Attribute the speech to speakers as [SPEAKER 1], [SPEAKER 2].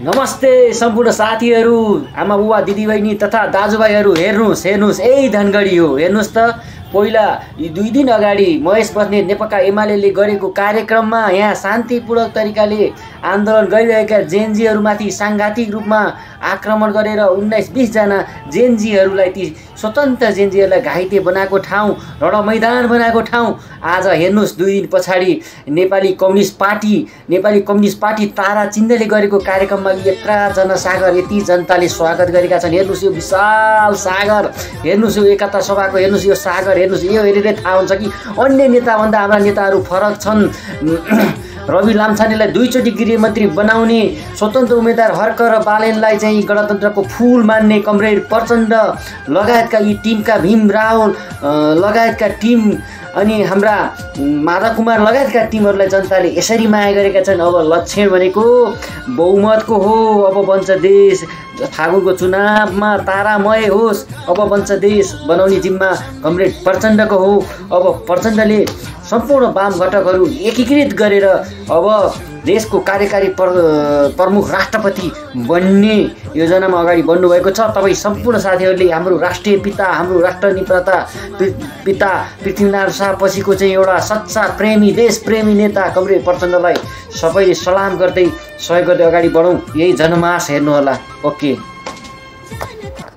[SPEAKER 1] नमस्ते सम्पूर्ण साथीहरू, आमा बुबा दिदीबहिनी तथा दाजुभाइहरू। हेर्नुहोस् यही धनगढी हो। हेर्नुहोस् त, पहिला 2 दिन अगाडि महेश बस्नेत नेकपा एमाले गरेको कार्यक्रममा यहाँ शान्तिपूर्वक तरिकाले आन्दोलन गरिरहेका जेनजीहरूमाथि सांघातिक रूपमा आक्रमण गरेर 19-20 जना जेनजीहरूलाई, ती स्वतन्त्र जेनजीहरूलाई घाइते बनाएको ठाउँ, रणमैदान बनाएको ठाउँ आज हेर्नुहोस् 2 दिन पछाडि नेपाली कम्युनिस्ट पार्टी तारा चिन्हले गरेको कार्यक्रममा यत्रा जनसागर, यति जनताले स्वागत गरेका छन्। हेर्नुहोस् यो विशाल सागर, हेर्नुहोस् यो एकता सभाको, हेर्नुहोस् यो सागर, हेर्नुहोस् यो हेरेर थाहा हुन्छ कि अन्य नेताभन्दा हाम्रा नेताहरू फरक छन्। रवि लामछानेलाई 2 चोटि गृहमन्त्री बनाउने, स्वतन्त्र उम्मेदवार हर्क र बालेनलाई चाहिँ गणतन्त्रको फुल मान्ने कमरेड प्रचण्ड लगायतका यी टिमका, भीम रावल लगायतका टिम अनि हाम्रा माधव कुमार लगायतका टिमहरूलाई जनताले यसरी माया गरेका छन्। अब लक्षण भनेको बहुमतको हो। अब बन्छ देश, फागुनको चुनावमा तारामय होस्। अब बन्छ देश बनाउने जिम्मा कमरेड प्रचण्डको हो। अब प्रचण्डले सम्पूर्ण वाम घटकहरू एकीकृत गरेर अब देशको कार्यकारी प्रमुख राष्ट्रपति बन्ने योजनामा अगाडि बढ्नुभएको छ। तपाईँ सम्पूर्ण साथीहरूले हाम्रो राष्ट्रिय पिता, हाम्रो राष्ट्रनिता पिता पृथ्वीनारायण शाह पछिको चाहिँ एउटा सच्चा प्रेमी, देशप्रेमी नेता कमरेड प्रचण्डलाई सबैले सलाम गर्दै सहयोग गर्दै अगाडि बढौँ। यही जनमास हेर्नुहोला। ओके।